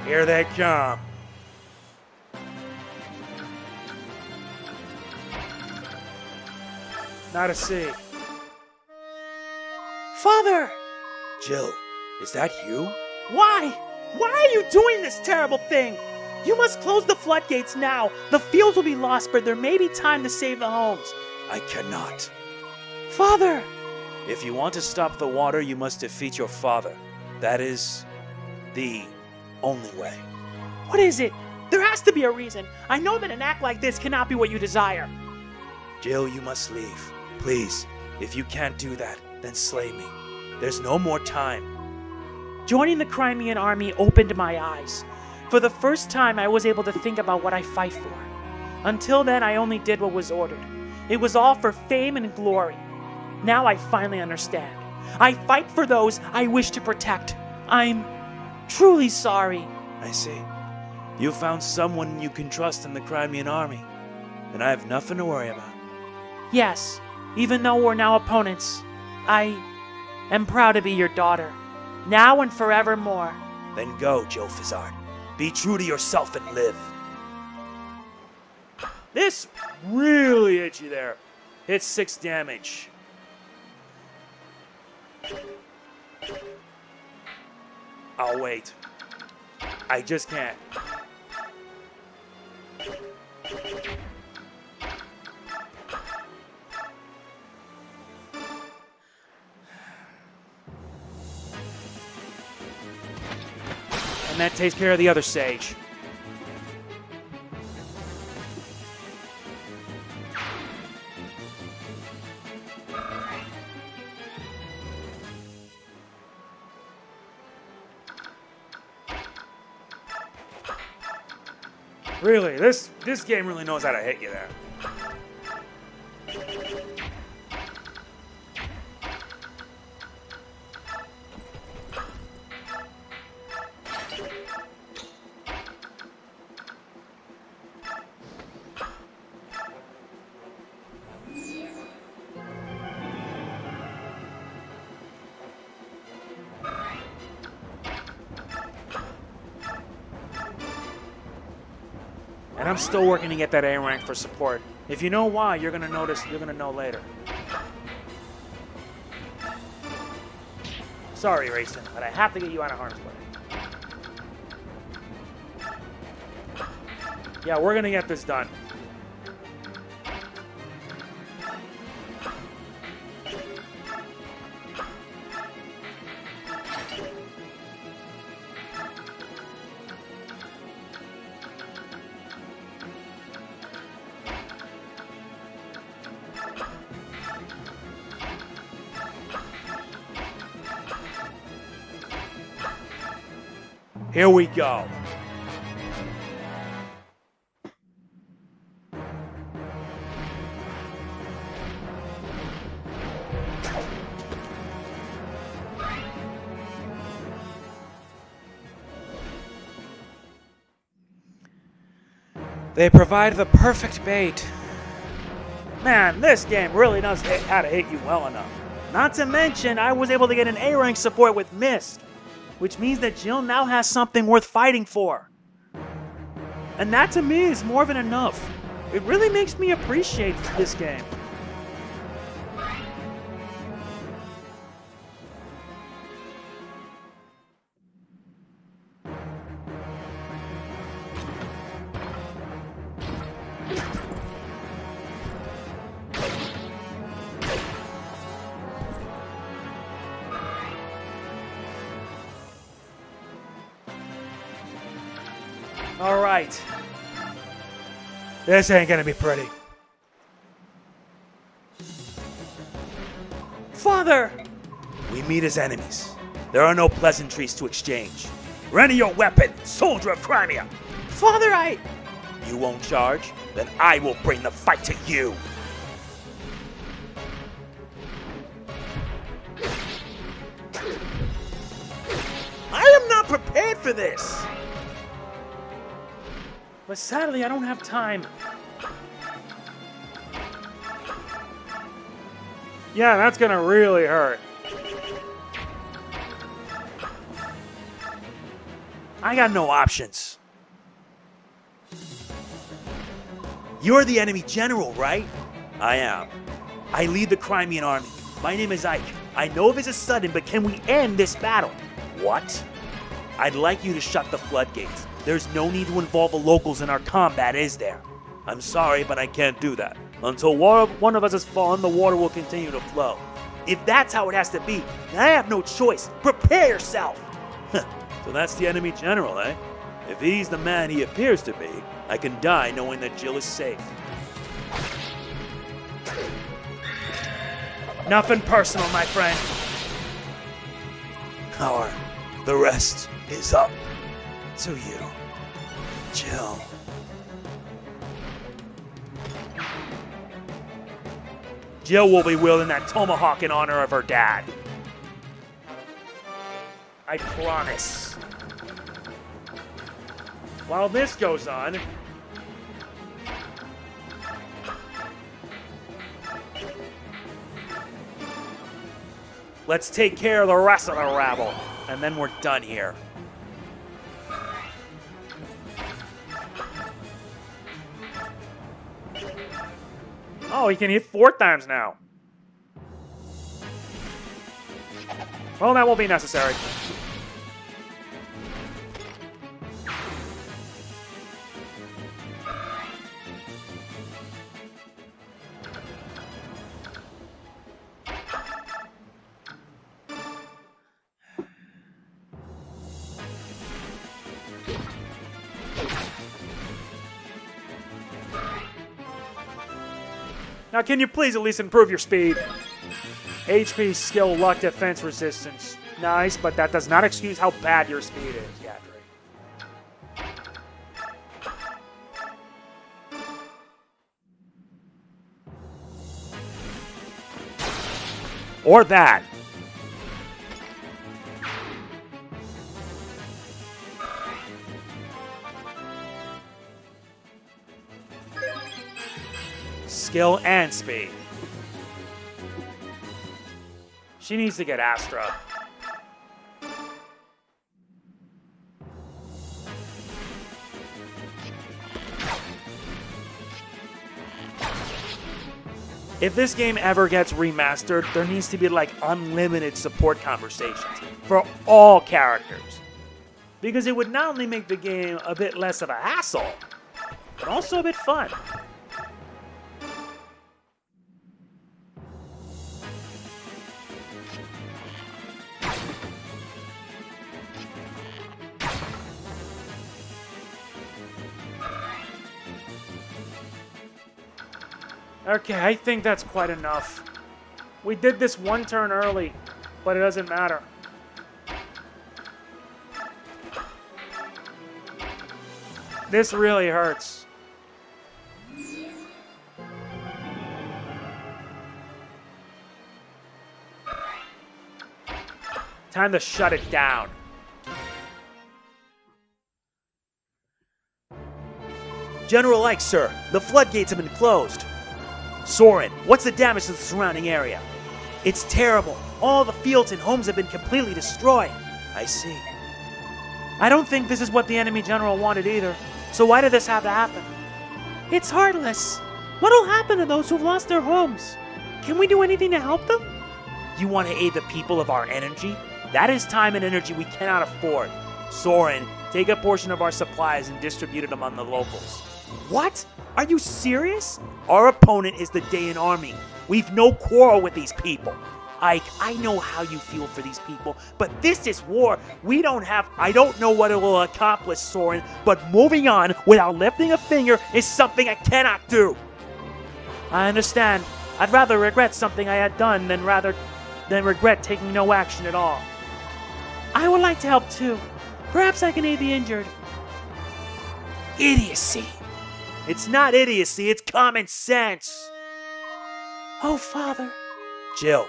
Here they come. Not a C. Father! Jill, is that you? Why? Why are you doing this terrible thing? You must close the floodgates now. The fields will be lost, but there may be time to save the homes. I cannot. Father! If you want to stop the water, you must defeat your father. That is the only way. What is it? There has to be a reason. I know that an act like this cannot be what you desire. Jill, you must leave. Please, if you can't do that, then slay me. There's no more time. Joining the Crimean army opened my eyes. For the first time, I was able to think about what I fight for. Until then, I only did what was ordered. It was all for fame and glory. Now I finally understand. I fight for those I wish to protect. I'm truly sorry. I see. You found someone you can trust in the Crimean army. And I have nothing to worry about. Yes, even though we're now opponents, I am proud to be your daughter. Now and forevermore. Then go, Jill Fizzard. Be true to yourself and live. This really hit you there. Hits 6 damage. I'll wait. I just can't. And that takes care of the other sage. Really, this game really knows how to hit you there. And I'm still working to get that A rank for support. If you know why, you're gonna know later. Sorry, Rayson, but I have to get you out of harm's way. Yeah, we're gonna get this done. Here we go. They provide the perfect bait. Man, this game really knows how to hit you well enough. Not to mention, I was able to get an A rank support with Mist, which means that Jill now has something worth fighting for. And that to me is more than enough. It really makes me appreciate this game. All right. This ain't gonna be pretty. Father! We meet as enemies. There are no pleasantries to exchange. Ready your weapon, soldier of Crimea! Father, You won't charge? Then I will bring the fight to you! I am not prepared for this! But sadly, I don't have time. Yeah, that's gonna really hurt. I got no options. You're the enemy general, right? I am. I lead the Crimean army. My name is Ike. I know this is sudden, but can we end this battle? What? I'd like you to shut the floodgates. There's no need to involve the locals in our combat, is there? I'm sorry, but I can't do that. Until one of us has fallen, the water will continue to flow. If that's how it has to be, then I have no choice. Prepare yourself! So that's the enemy general, eh? If he's the man he appears to be, I can die knowing that Jill is safe. Nothing personal, my friend. The rest is up to you, Jill. Jill will be wielding that Tomahawk in honor of her dad. I promise. While this goes on, let's take care of the rest of the rabble, and then we're done here. Oh, he can hit 4 times now. Well, that won't be necessary. Now, can you please at least improve your speed? HP, skill, luck, defense, resistance. Nice, but that does not excuse how bad your speed is, Yadri. Or that. Skill and speed. She needs to get Astra. If this game ever gets remastered, there needs to be like unlimited support conversations for all characters. Because it would not only make the game a bit less of a hassle, but also a bit fun. Okay, I think that's quite enough. We did this one turn early, but it doesn't matter. This really hurts. Time to shut it down. General Ike, sir, the floodgates have been closed. Soren, what's the damage to the surrounding area? It's terrible. All the fields and homes have been completely destroyed. I see. I don't think this is what the enemy general wanted either. So why did this have to happen? It's heartless. What'll happen to those who've lost their homes? Can we do anything to help them? You want to aid the people of our energy? That is time and energy we cannot afford. Soren, take a portion of our supplies and distribute it among the locals. What? Are you serious? Our opponent is the Dayan army. We've no quarrel with these people. Ike, I know how you feel for these people, but this is war. I don't know what it will accomplish, Soren, but moving on without lifting a finger is something I cannot do. I understand. I'd rather regret something I had done than regret taking no action at all. I would like to help too. Perhaps I can aid the injured. Idiocy. It's not idiocy, it's common sense. Oh, Father. Jill,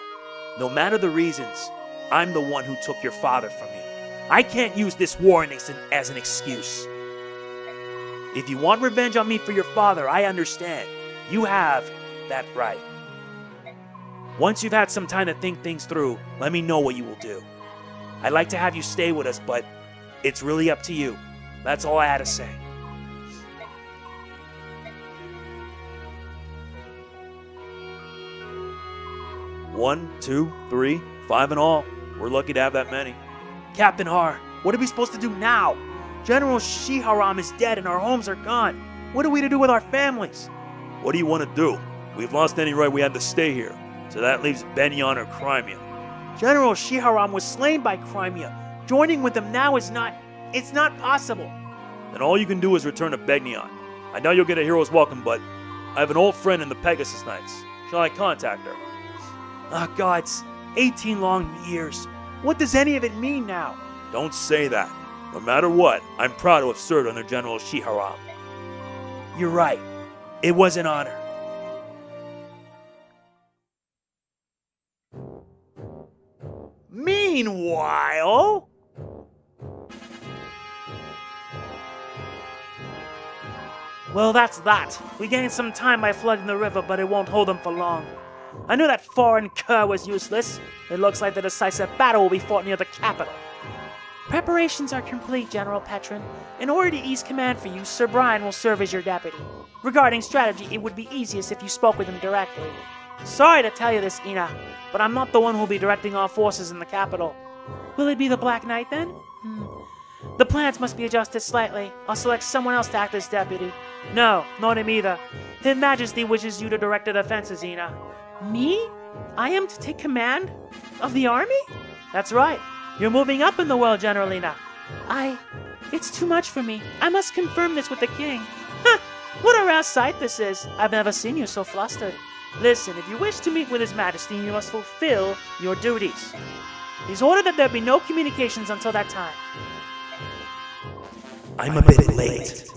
no matter the reasons, I'm the one who took your father from you. I can't use this war as an excuse. If you want revenge on me for your father, I understand. You have that right. Once you've had some time to think things through, let me know what you will do. I'd like to have you stay with us, but it's really up to you. That's all I had to say. 1, 2, 3, 5 in all. We're lucky to have that many. Captain Har, What are we supposed to do now? General Shiharam is dead and our homes are gone. What are we to do with our families? What do you want to do? We've lost any right we had to stay here. So that leaves Benyon or Crimea. General Shiharam was slain by Crimea. Joining with them now is not possible. Then all you can do is return to Benyon. I know you'll get a hero's welcome, but I have an old friend in the Pegasus Knights. Shall I contact her? Ah, gods, 18 long years. What does any of it mean now? Don't say that. No matter what, I'm proud to have served under General Shiharam. You're right. It was an honor. Meanwhile... Well, that's that. We gained some time by flooding the river, but it won't hold them for long. I knew that foreign cur was useless. It looks like the decisive battle will be fought near the capital. Preparations are complete, General Petrin. In order to ease command for you, Sir Brian will serve as your deputy. Regarding strategy, it would be easiest if you spoke with him directly. Sorry to tell you this, Ina, but I'm not the one who will be directing our forces in the capital. Will it be the Black Knight then? The plans must be adjusted slightly. I'll select someone else to act as deputy. No, not him either. His Majesty wishes you to direct the defenses, Ina. Me? I am to take command of the army? That's right. You're moving up in the world, General Ina. It's too much for me. I must confirm this with the king. Huh, what a rare sight this is. I've never seen you so flustered. Listen, if you wish to meet with His Majesty, you must fulfill your duties. He's ordered that there be no communications until that time. I'm a bit late.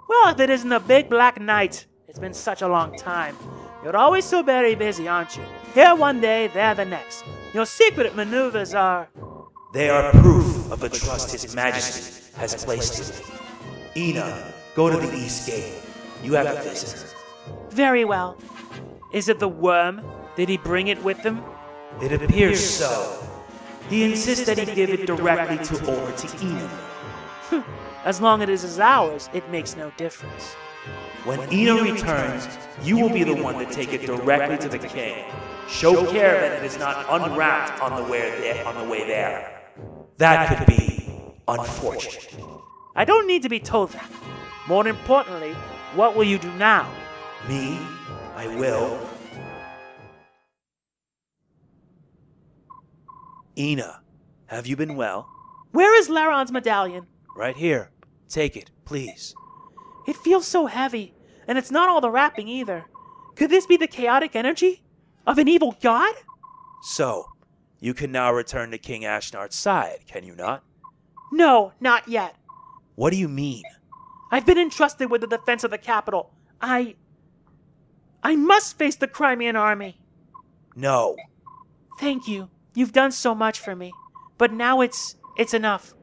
Well, if it isn't the big Black Knight. It's been such a long time. You're always so very busy, aren't you? Here one day, there the next. Your secret maneuvers are... They are proof of the trust His Majesty has placed in me. Ina, go to the East Gate. You have a visit. Very well. Is it the worm? Did he bring it with him? It appears so. He insists that he give it directly over to Ina. As long as it is ours, it makes no difference. When Ina returns, you will be the one to take it directly to the king. Show care that it is not unwrapped on the way there. That could be unfortunate. I don't need to be told that. More importantly, what will you do now? Me? I will. Ina, have you been well? Where is Laron's medallion? Right here. Take it, please. It feels so heavy, and it's not all the wrapping either. Could this be the chaotic energy of an evil god? So, you can now return to King Ashnar's side, can you not? No, not yet. What do you mean? I've been entrusted with the defense of the capital. I must face the Crimean army. No. Thank you. You've done so much for me. But now it's enough.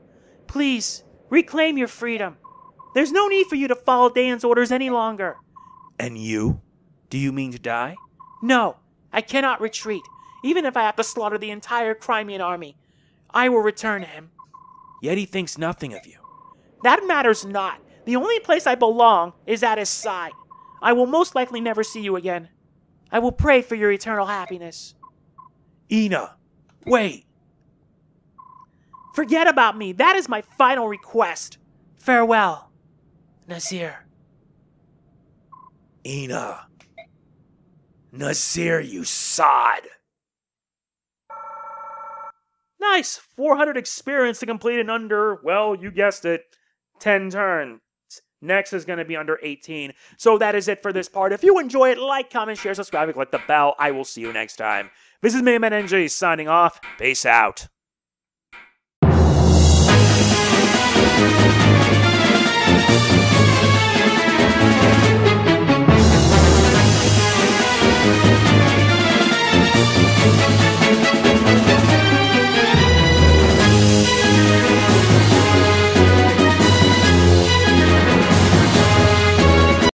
Please, reclaim your freedom. There's no need for you to follow Dayan's orders any longer. And you? Do you mean to die? No, I cannot retreat. Even if I have to slaughter the entire Crimean army, I will return to him. Yet he thinks nothing of you. That matters not. The only place I belong is at his side. I will most likely never see you again. I will pray for your eternal happiness. Ina, wait. Forget about me. That is my final request. Farewell, Nazir. Ina. Nazir, you sod. Nice! 400 experience to complete in under, well, you guessed it, 10 turns. Next is going to be under 18. So that is it for this part. If you enjoy it, like, comment, share, subscribe, and click the bell. I will see you next time. This is MegamanNG signing off. Peace out.